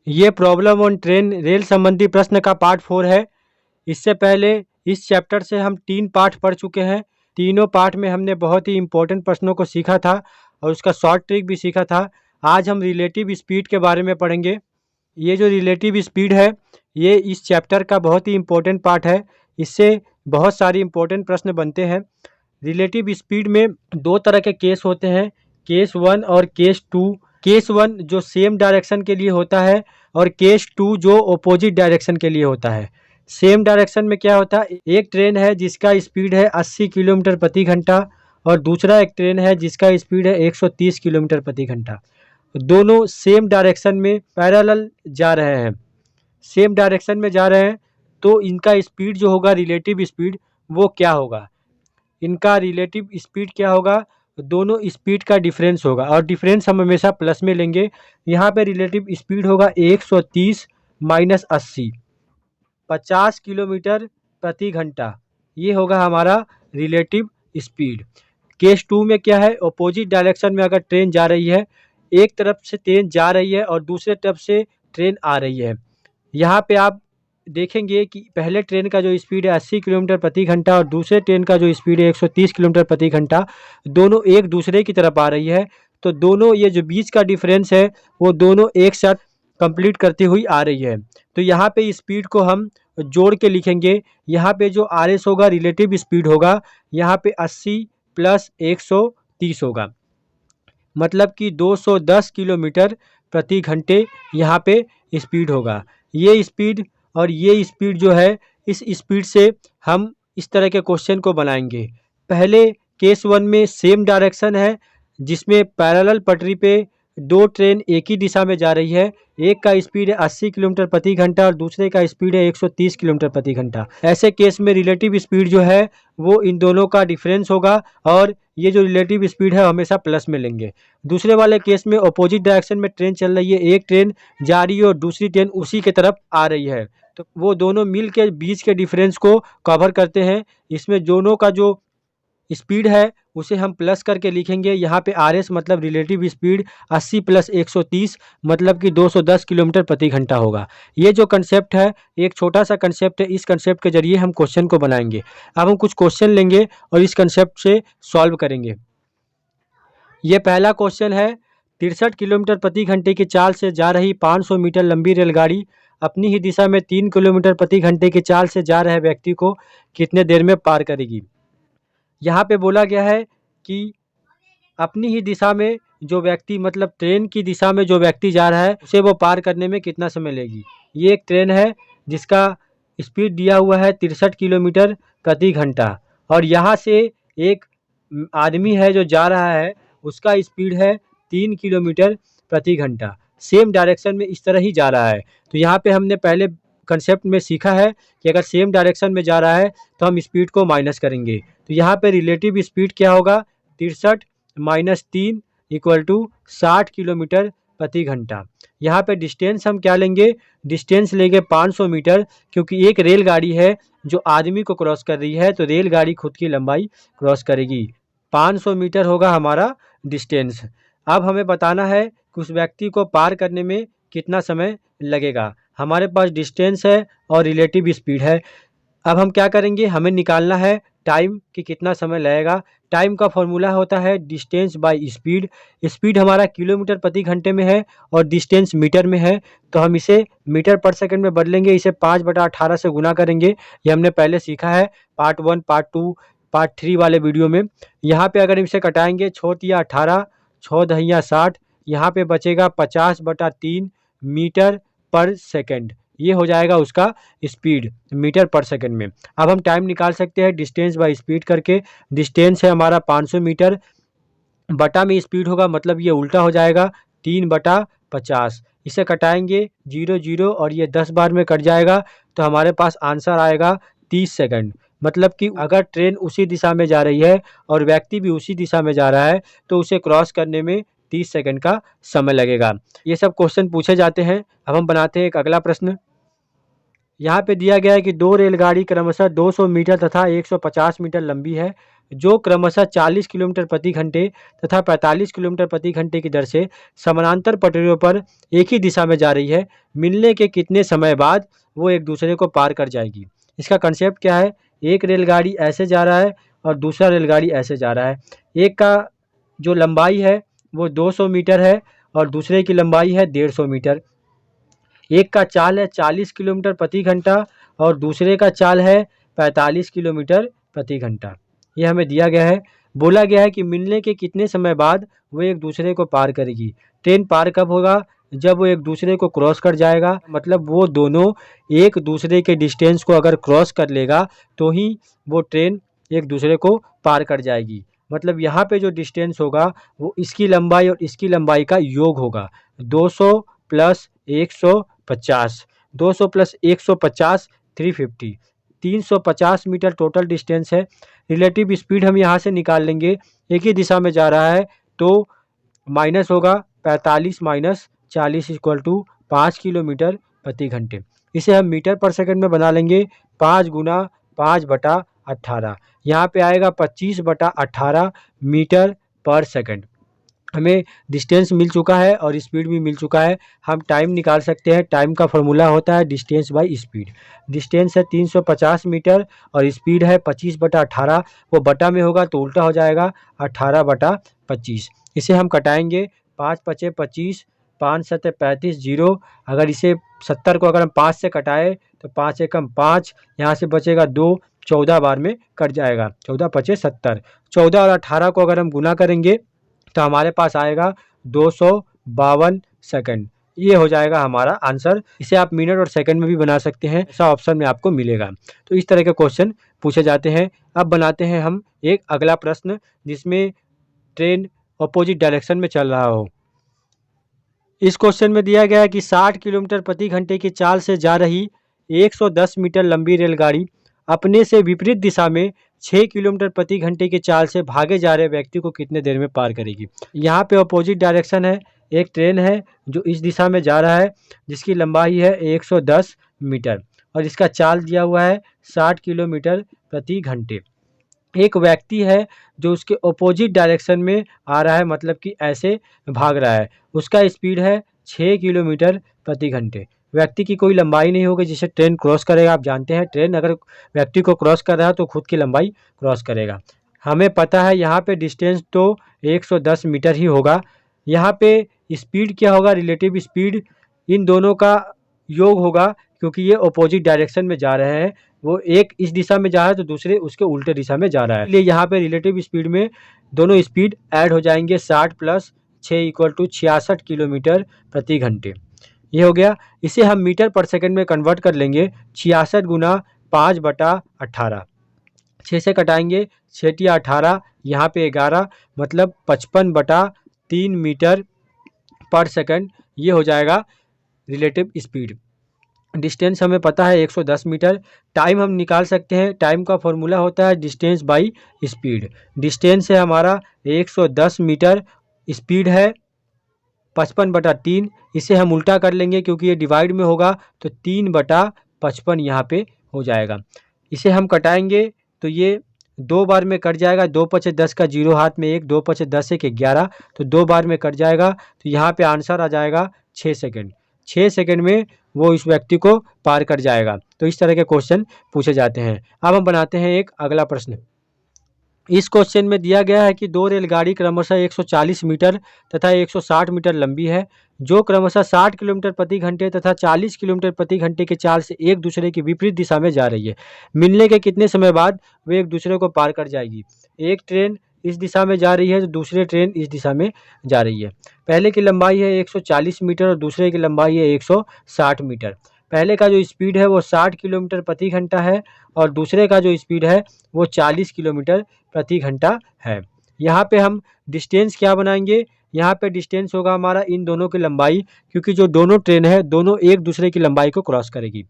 ये problem on train rail संबंधी प्रश्न का पार्ट 4 है। इससे पहले इस चैप्टर से हम 3 पार्ट पढ़ चुके हैं। तीनों पार्ट में हमने बहुत ही इम्पोर्टेंट प्रश्नों को सीखा था और उसका शॉर्ट ट्रिक भी सीखा था। आज हम रिलेटिव स्पीड के बारे में पढ़ेंगे। ये जो रिलेटिव स्पीड है, ये इस चैप्टर का बहुत ही इम्पोर्टेंट पार्ट है। इससे बहुत सारी इम्पोर्टेंट प्रश्न बनते हैं। रिलेटिव स्पीड में 2 तरह के केस होते हैं, केस 1 और केस 2। केस 1 जो सेम डायरेक्शन के लिए होता है और केस 2 जो अपोजिट डायरेक्शन के लिए होता है। सेम डायरेक्शन में क्या होता है, एक ट्रेन है जिसका स्पीड है 80 किलोमीटर प्रति घंटा और दूसरा एक ट्रेन है जिसका स्पीड है 130 किलोमीटर प्रति घंटा। दोनों सेम डायरेक्शन में पैरेलल जा रहे हैं, सेम डायरेक्शन में जा रहे हैं, तो इनका स्पीड जो होगा रिलेटिव स्पीड वो क्या होगा, इनका रिलेटिव स्पीड क्या होगा, दोनों स्पीड का डिफरेंस होगा और डिफरेंस हम हमेशा प्लस में लेंगे। यहाँ पे रिलेटिव स्पीड होगा 130 माइनस 80, 50 किलोमीटर प्रति घंटा। ये होगा हमारा रिलेटिव स्पीड। केस 2 में क्या है, अपोजिट डायरेक्शन में अगर ट्रेन जा रही है, एक तरफ से ट्रेन जा रही है और दूसरे तरफ से ट्रेन आ रही है। यहाँ पे आप देखेंगे कि पहले ट्रेन का जो स्पीड है 80 किलोमीटर प्रति घंटा और दूसरे ट्रेन का जो स्पीड है 130 किलोमीटर प्रति घंटा, दोनों एक दूसरे की तरफ आ रही है। तो दोनों ये जो बीच का डिफरेंस है वो दोनों एक साथ कंप्लीट करती हुई आ रही है। तो यहाँ पे स्पीड को हम जोड़ के लिखेंगे। यहाँ पे जो आर एस होगा रिलेटिव स्पीड होगा, यहाँ पे 80 प्लस 130 होगा, मतलब कि 210 किलोमीटर प्रति घंटे यहाँ पे स्पीड होगा। ये स्पीड और ये स्पीड जो है, इस स्पीड से हम इस तरह के क्वेश्चन को बनाएंगे। पहले केस 1 में सेम डायरेक्शन है जिसमें पैरेलल पटरी पे 2 ट्रेन एक ही दिशा में जा रही है। एक का स्पीड है 80 किलोमीटर प्रति घंटा और दूसरे का स्पीड है 130 किलोमीटर प्रति घंटा। ऐसे केस में रिलेटिव स्पीड जो है वो इन दोनों का डिफरेंस होगा और ये जो रिलेटिव स्पीड है हमेशा प्लस में लेंगे। दूसरे वाले केस में अपोजिट डायरेक्शन में ट्रेन चल रही है, एक ट्रेन जा रही है और दूसरी ट्रेन उसी के तरफ आ रही है, तो वो दोनों मिल के बीच के डिफरेंस को कवर करते हैं। इसमें दोनों का जो स्पीड है उसे हम प्लस करके लिखेंगे। यहाँ पे आर एस मतलब रिलेटिव स्पीड 80 प्लस 130 मतलब कि 210 किलोमीटर प्रति घंटा होगा। ये जो कंसेप्ट है एक छोटा सा कंसेप्ट है, इस कंसेप्ट के जरिए हम क्वेश्चन को बनाएंगे। अब हम कुछ क्वेश्चन लेंगे और इस कंसेप्ट से सॉल्व करेंगे। ये पहला क्वेश्चन है, 63 किलोमीटर प्रति घंटे की चाल से जा रही 500 मीटर लंबी रेलगाड़ी अपनी ही दिशा में 3 किलोमीटर प्रति घंटे की चाल से जा रहे व्यक्ति को कितने देर में पार करेगी। यहाँ पे बोला गया है कि अपनी ही दिशा में जो व्यक्ति, मतलब ट्रेन की दिशा में जो व्यक्ति जा रहा है उसे वो पार करने में कितना समय लेगी। ये एक ट्रेन है जिसका स्पीड दिया हुआ है 63 किलोमीटर प्रति घंटा और यहाँ से एक आदमी है जो जा रहा है, उसका स्पीड है 3 किलोमीटर प्रति घंटा। सेम डायरेक्शन में इस तरह ही जा रहा है। तो यहाँ पे हमने पहले कंसेप्ट में सीखा है कि अगर सेम डायरेक्शन में जा रहा है तो हम स्पीड को माइनस करेंगे। तो यहाँ पे रिलेटिव स्पीड क्या होगा, 63 माइनस 3 इक्वल टू 60 किलोमीटर प्रति घंटा। यहाँ पे डिस्टेंस हम क्या लेंगे, डिस्टेंस लेंगे 500 मीटर, क्योंकि एक रेलगाड़ी है जो आदमी को क्रॉस कर रही है तो रेलगाड़ी खुद की लंबाई क्रॉस करेगी। 500 मीटर होगा हमारा डिस्टेंस। अब हमें बताना है कि उस व्यक्ति को पार करने में कितना समय लगेगा। हमारे पास डिस्टेंस है और रिलेटिव स्पीड है। अब हम क्या करेंगे, हमें निकालना है टाइम कि कितना समय लगेगा। टाइम का फॉर्मूला होता है डिस्टेंस बाय स्पीड। स्पीड हमारा किलोमीटर प्रति घंटे में है और डिस्टेंस मीटर में है, तो हम इसे मीटर पर सेकंड में बदलेंगे। इसे 5/18 से गुना करेंगे। ये हमने पहले सीखा है पार्ट 1, पार्ट 2, पार्ट 3 वाले वीडियो में। यहाँ पे अगर इसे कटाएंगे, 6 तिया 18, 6 दहिया 60, यहाँ पे बचेगा 50/3 मीटर पर सेकंड। ये हो जाएगा उसका स्पीड मीटर पर सेकंड में। अब हम टाइम निकाल सकते हैं डिस्टेंस बाय स्पीड करके। डिस्टेंस है हमारा 500 मीटर, बटा में स्पीड होगा, मतलब ये उल्टा हो जाएगा 3/50। इसे कटाएंगे 0 0 और ये 10 बार में कट जाएगा, तो हमारे पास आंसर आएगा 30 सेकंड। मतलब कि अगर ट्रेन उसी दिशा में जा रही है और व्यक्ति भी उसी दिशा में जा रहा है तो उसे क्रॉस करने में 30 सेकंड का समय लगेगा। ये सब क्वेश्चन पूछे जाते हैं। अब हम बनाते हैं एक अगला प्रश्न। यहाँ पे दिया गया है कि दो रेलगाड़ी क्रमशः 200 मीटर तथा 150 मीटर लंबी है, जो क्रमशः 40 किलोमीटर प्रति घंटे तथा 45 किलोमीटर प्रति घंटे की दर से समानांतर पटरियों पर एक ही दिशा में जा रही है। मिलने के कितने समय बाद वो एक दूसरे को पार कर जाएगी। इसका कंसेप्ट क्या है, एक रेलगाड़ी ऐसे जा रहा है और दूसरा रेलगाड़ी ऐसे जा रहा है। एक का जो लंबाई है वो 200 मीटर है और दूसरे की लंबाई है 150 मीटर। एक का चाल है 40 किलोमीटर प्रति घंटा और दूसरे का चाल है 45 किलोमीटर प्रति घंटा। ये हमें दिया गया है। बोला गया है कि मिलने के कितने समय बाद वो एक दूसरे को पार करेगी। ट्रेन पार कब होगा, जब वो एक दूसरे को क्रॉस कर जाएगा, मतलब वो दोनों एक दूसरे के डिस्टेंस को अगर क्रॉस कर लेगा तो ही वो ट्रेन एक दूसरे को पार कर जाएगी। मतलब यहाँ पे जो डिस्टेंस होगा वो इसकी लंबाई और इसकी लंबाई का योग होगा। 200 plus 150, 200 plus 150 350, 350 metre total distance है। रिलेटिव स्पीड हम यहाँ से निकाल लेंगे, एक ही दिशा में जा रहा है तो माइनस होगा 45 माइनस 40 इक्वल टू 5 किलोमीटर प्रति घंटे। इसे हम मीटर पर सेकंड में बना लेंगे। 5 गुना 5/18, यहाँ पे आएगा 25/18 मीटर पर सेकंड। हमें डिस्टेंस मिल चुका है और स्पीड भी मिल चुका है। हम टाइम निकाल सकते हैं। टाइम का फॉर्मूला होता है डिस्टेंस बाय स्पीड। डिस्टेंस है 350 मीटर और स्पीड है 25/18। वो बटा में होगा तो उल्टा हो जाएगा 18/25। इसे हम कटाएंगे। 5 पचे 25, 5 सत्ते 35, 0। अगर इसे 70 को अगर हम 5 से कटाए तो 5 एकम 5, यहाँ से बचेगा 2, 14 बार में कट जाएगा। 14 पचे 70। 14 और 18 को अगर हम गुना करेंगे तो हमारे पास आएगा 252 सेकंड। ये हो जाएगा हमारा आंसर। इसे आप मिनट और सेकंड में भी बना सकते हैं, ऐसा ऑप्शन में आपको मिलेगा। तो इस तरह के क्वेश्चन पूछे जाते हैं। अब बनाते हैं हम एक अगला प्रश्न जिसमें ट्रेन अपोजिट डायरेक्शन में चल रहा हो। इस क्वेश्चन में दिया गया है कि 60 किलोमीटर प्रति घंटे की चाल से जा रही 110 मीटर लंबी रेलगाड़ी अपने से विपरीत दिशा में 6 किलोमीटर प्रति घंटे की चाल से भागे जा रहे व्यक्ति को कितने देर में पार करेगी। यहाँ पे अपोजिट डायरेक्शन है। एक ट्रेन है जो इस दिशा में जा रहा है जिसकी लंबाई है 110 मीटर और इसका चाल दिया हुआ है 60 किलोमीटर प्रति घंटे। एक व्यक्ति है जो उसके अपोजिट डायरेक्शन में आ रहा है, मतलब कि ऐसे भाग रहा है। उसका स्पीड है 6 किलोमीटर प्रति घंटे। व्यक्ति की कोई लंबाई नहीं होगी जिसे ट्रेन क्रॉस करेगा। आप जानते हैं ट्रेन अगर व्यक्ति को क्रॉस कर रहा है तो खुद की लंबाई क्रॉस करेगा। हमें पता है यहाँ पे डिस्टेंस तो 110 मीटर ही होगा। यहाँ पे स्पीड क्या होगा, रिलेटिव स्पीड इन दोनों का योग होगा क्योंकि ये अपोजिट डायरेक्शन में जा रहे हैं। वो एक इस दिशा में जा रहा है तो दूसरे उसके उल्टे दिशा में जा रहा है, इसलिए यहाँ पे रिलेटिव स्पीड में दोनों स्पीड ऐड हो जाएंगे। 60 प्लस 6 इक्वल टू 66 किलोमीटर प्रति घंटे। ये हो गया। इसे हम मीटर पर सेकंड में कन्वर्ट कर लेंगे। 66 गुना 5/18, 6 से कटाएंगे 6 या 18, यहाँ पे 11, मतलब 55/3 मीटर पर सेकंड। ये हो जाएगा रिलेटिव स्पीड। डिस्टेंस हमें पता है 110 मीटर। टाइम हम निकाल सकते हैं। टाइम का फॉर्मूला होता है डिस्टेंस बाई स्पीड। डिस्टेंस है हमारा 110 मीटर, स्पीड है 55/3। इसे हम उल्टा कर लेंगे क्योंकि ये डिवाइड में होगा तो 3/55 यहाँ पे हो जाएगा। इसे हम कटाएंगे तो ये 2 बार में कट जाएगा। 2 पचे 10 का 0 हाथ में 1, 2 पचे 10 1 11, तो 2 बार में कट जाएगा। तो यहाँ पे आंसर आ जाएगा 6 सेकंड। 6 सेकंड में वो इस व्यक्ति को पार कर जाएगा। तो इस तरह के क्वेश्चन पूछे जाते हैं। अब हम बनाते हैं एक अगला प्रश्न। इस क्वेश्चन में दिया गया है कि दो रेलगाड़ी क्रमशः 140 मीटर तथा 160 मीटर लंबी है, जो क्रमशः 60 किलोमीटर प्रति घंटे तथा 40 किलोमीटर प्रति घंटे की चाल से एक दूसरे की विपरीत दिशा में जा रही है। मिलने के कितने समय बाद वे एक दूसरे को पार कर जाएगी। एक ट्रेन इस दिशा में जा रही है तो दूसरी ट्रेन इस दिशा में जा रही है। पहले की लंबाई है 140 मीटर और दूसरे की लंबाई है 160 मीटर। पहले का जो स्पीड है वो 60 किलोमीटर प्रति घंटा है और दूसरे का जो स्पीड है वो 40 किलोमीटर प्रति घंटा है। यहाँ पे हम डिस्टेंस क्या बनाएंगे, यहाँ पे डिस्टेंस होगा हमारा इन दोनों की लंबाई, क्योंकि जो दोनों ट्रेन है दोनों एक दूसरे की लंबाई को क्रॉस करेगी।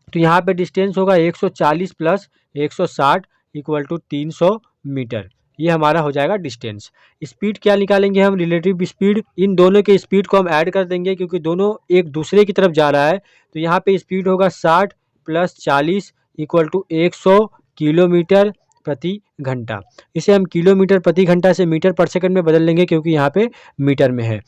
तो यहाँ पे डिस्टेंस होगा 140 प्लस 160 इक्वल टू 300 मीटर। ये हमारा हो जाएगा डिस्टेंस। स्पीड क्या निकालेंगे हम, रिलेटिव स्पीड। इन दोनों के स्पीड को हम ऐड कर देंगे क्योंकि दोनों एक दूसरे की तरफ जा रहा है, तो यहाँ पे स्पीड होगा 60 + 40 = 100 किलोमीटर प्रति घंटा। इसे हम किलोमीटर प्रति घंटा से मीटर पर सेकंड में बदल लेंगे क्योंकि यहाँ पे मीटर में है।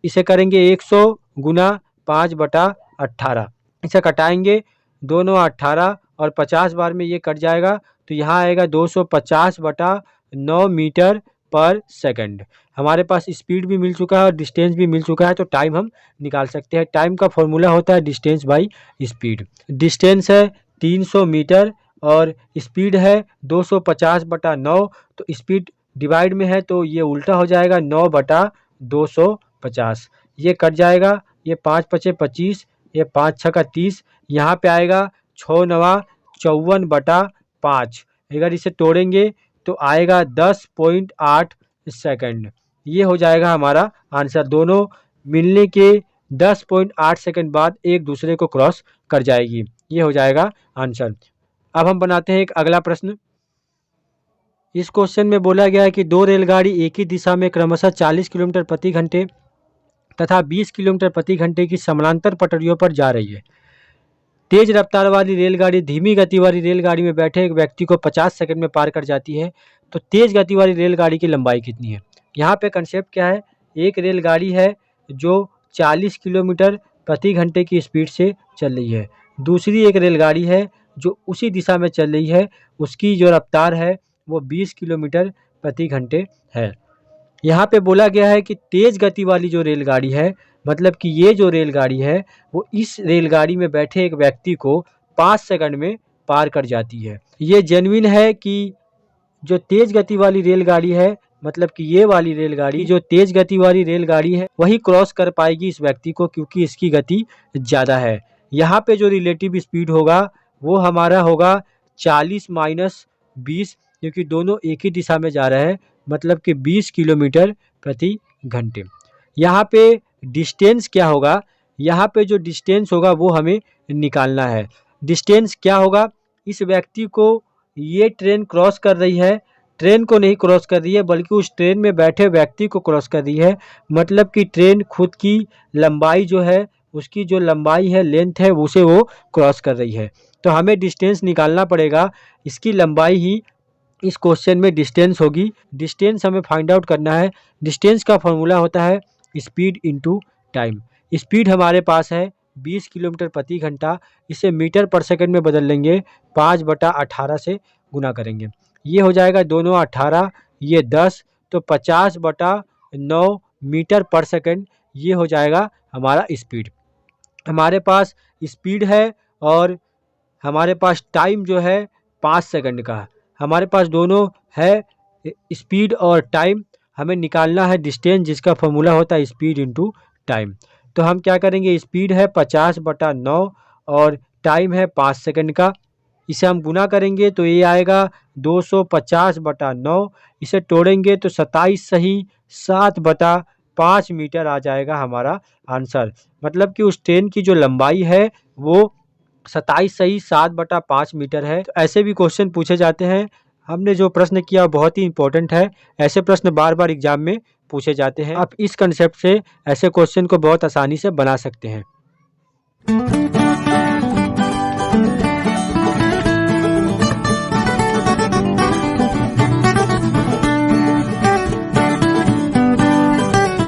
इसे करेंगे 100 × 5/18। इसे कटाएंगे, दोनों 18 और 50 बार में ये कट जाएगा, तो यहाँ आएगा 250/9 मीटर पर सेकंड। हमारे पास स्पीड भी मिल चुका है और डिस्टेंस भी मिल चुका है, तो टाइम हम निकाल सकते हैं। टाइम का फॉर्मूला होता है डिस्टेंस बाई स्पीड। डिस्टेंस है 300 मीटर और स्पीड है 250/9, तो स्पीड डिवाइड में है तो ये उल्टा हो जाएगा 9/250। ये कट जाएगा, ये 5 × 5 = 25, ये 5 × 6 = 30, यहाँ पे आएगा 6 × 9 = 54/5। अगर इसे तोड़ेंगे तो आएगा 10.8 सेकंड। ये हो जाएगा हमारा आंसर। दोनों मिलने के 10.8 सेकंड बाद एक दूसरे को क्रॉस कर जाएगी। ये हो जाएगा आंसर। अब हम बनाते हैं एक अगला प्रश्न। इस क्वेश्चन में बोला गया है कि दो रेलगाड़ी एक ही दिशा में क्रमशः 40 किलोमीटर प्रति घंटे तथा 20 किलोमीटर प्रति घंटे की समानांतर पटरियों पर जा रही है। तेज रफ्तार वाली रेलगाड़ी धीमी गति वाली रेलगाड़ी में बैठे एक व्यक्ति को 50 सेकंड में पार कर जाती है, तो तेज गति वाली रेलगाड़ी की लंबाई कितनी है। यहाँ पे कंसेप्ट क्या है, एक रेलगाड़ी है जो 40 किलोमीटर प्रति घंटे की स्पीड से चल रही है, दूसरी एक रेलगाड़ी है जो उसी दिशा में चल रही है, उसकी जो रफ्तार है वो 20 किलोमीटर प्रति घंटे है। यहाँ पे बोला गया है कि तेज गति वाली जो रेलगाड़ी है, मतलब कि ये जो रेलगाड़ी है वो इस रेलगाड़ी में बैठे एक व्यक्ति को 5 सेकंड में पार कर जाती है। ये जेन्युइन है कि जो तेज गति वाली रेलगाड़ी है, मतलब कि ये वाली रेलगाड़ी जो तेज गति वाली रेलगाड़ी है वही क्रॉस कर पाएगी इस व्यक्ति को क्योंकि इसकी गति ज़्यादा है। यहाँ पे जो रिलेटिव स्पीड होगा वो हमारा होगा 40 - 20, क्योंकि दोनों एक ही दिशा में जा रहे हैं, मतलब कि 20 किलोमीटर प्रति घंटे। यहाँ पे डिस्टेंस क्या होगा, यहाँ पे जो डिस्टेंस होगा वो हमें निकालना है। डिस्टेंस क्या होगा, इस व्यक्ति को ये ट्रेन क्रॉस कर रही है, ट्रेन को नहीं क्रॉस कर रही है बल्कि उस ट्रेन में बैठे व्यक्ति को क्रॉस कर रही है, मतलब कि ट्रेन खुद की लंबाई जो है, उसकी जो लंबाई है, लेंथ है, उसे वो क्रॉस कर रही है। तो हमें डिस्टेंस निकालना पड़ेगा, इसकी लंबाई ही इस क्वेश्चन में डिस्टेंस होगी। डिस्टेंस हमें फाइंड आउट करना है। डिस्टेंस का फॉर्मूला होता है स्पीड इनटू टाइम। स्पीड हमारे पास है 20 किलोमीटर प्रति घंटा, इसे मीटर पर सेकंड में बदल लेंगे, 5/18 से गुना करेंगे, ये हो जाएगा दोनों 18, ये 10, तो 50/9 मीटर पर सेकंड, ये हो जाएगा हमारा स्पीड। हमारे पास स्पीड है और हमारे पास टाइम जो है 5 सेकंड का, हमारे पास दोनों है स्पीड और टाइम। हमें निकालना है डिस्टेंस जिसका फॉर्मूला होता है स्पीड इनटू टाइम। तो हम क्या करेंगे, स्पीड है 50/9 और टाइम है 5 सेकंड का, इसे हम गुना करेंगे तो ये आएगा 250/9, इसे तोड़ेंगे तो 27 सही 7/5 मीटर आ जाएगा हमारा आंसर। मतलब कि उस ट्रेन की जो लंबाई है वो 27 सही 7/5 मीटर है। तो ऐसे भी क्वेश्चन पूछे जाते हैं। हमने जो प्रश्न किया बहुत ही इंपॉर्टेंट है, ऐसे प्रश्न बार बार एग्जाम में पूछे जाते हैं। आप इस कंसेप्ट से ऐसे क्वेश्चन को बहुत आसानी से बना सकते हैं।